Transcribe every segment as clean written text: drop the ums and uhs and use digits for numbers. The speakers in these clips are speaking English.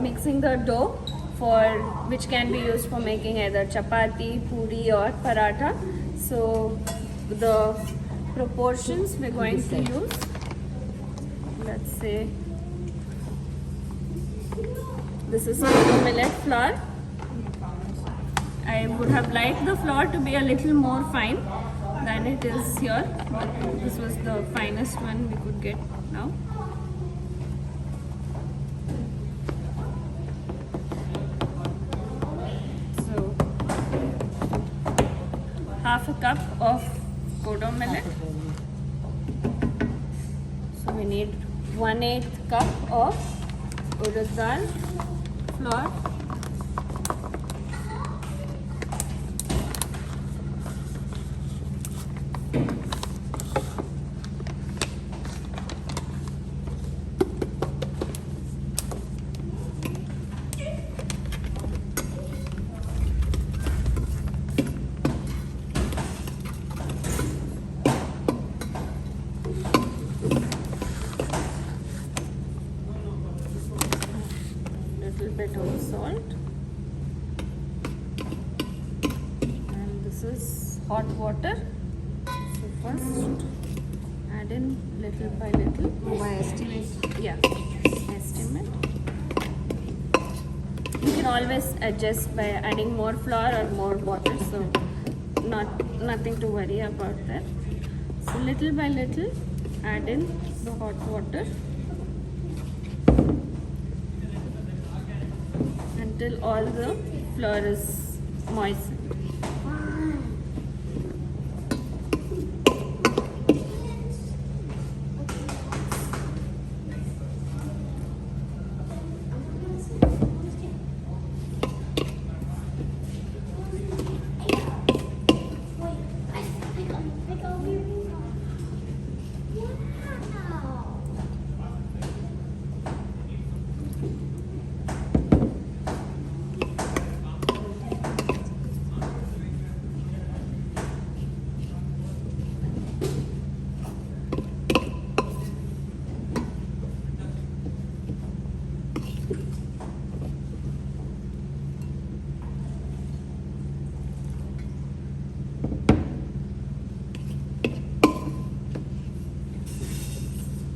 mixing the dough for which can be used for making either chapathi, puri or paratha. So the proportions we're going to use, let's say this is Kodo Millet flour. I would have liked the flour to be a little more fine than it is here, but this was the finest one we could get now. So half a cup of Kodo Millet. So we need 1/8 cup of urad dal flour. Bit of salt, and this is hot water. So first add in little by little. By estimate. Yeah, estimate. You can always adjust by adding more flour or more water, so nothing to worry about that. So little by little add in the hot water until all the flour is moistened.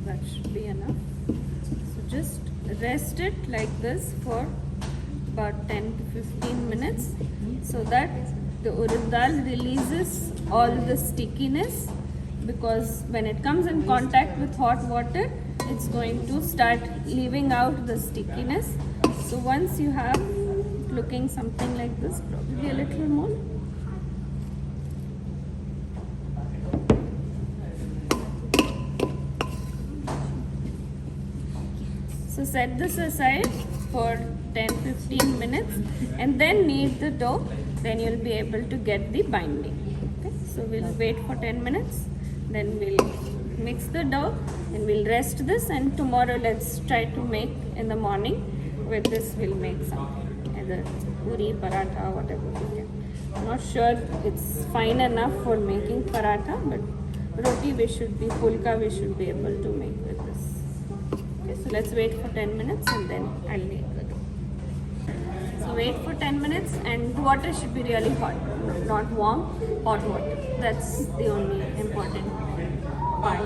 That should be enough. So just rest it like this for about 10 to 15 minutes so that the urad dal releases all the stickiness, because when it comes in contact with hot water, it's going to start leaving out the stickiness. So once you have looking something like this, probably a little more. So set this aside for 10-15 minutes and then knead the dough, then you'll be able to get the binding. Okay? So we'll wait for 10 minutes, then we'll mix the dough and we'll rest this, and tomorrow let's try to make in the morning. With this we'll make something, either puri, paratha, whatever we can. I'm not sure it's fine enough for making paratha, but roti we should be, pulka we should be able to make with this. Okay, so let's wait for 10 minutes and then I'll make the dough. So wait for 10 minutes, and the water should be really hot, not warm, hot water. That's the only important part.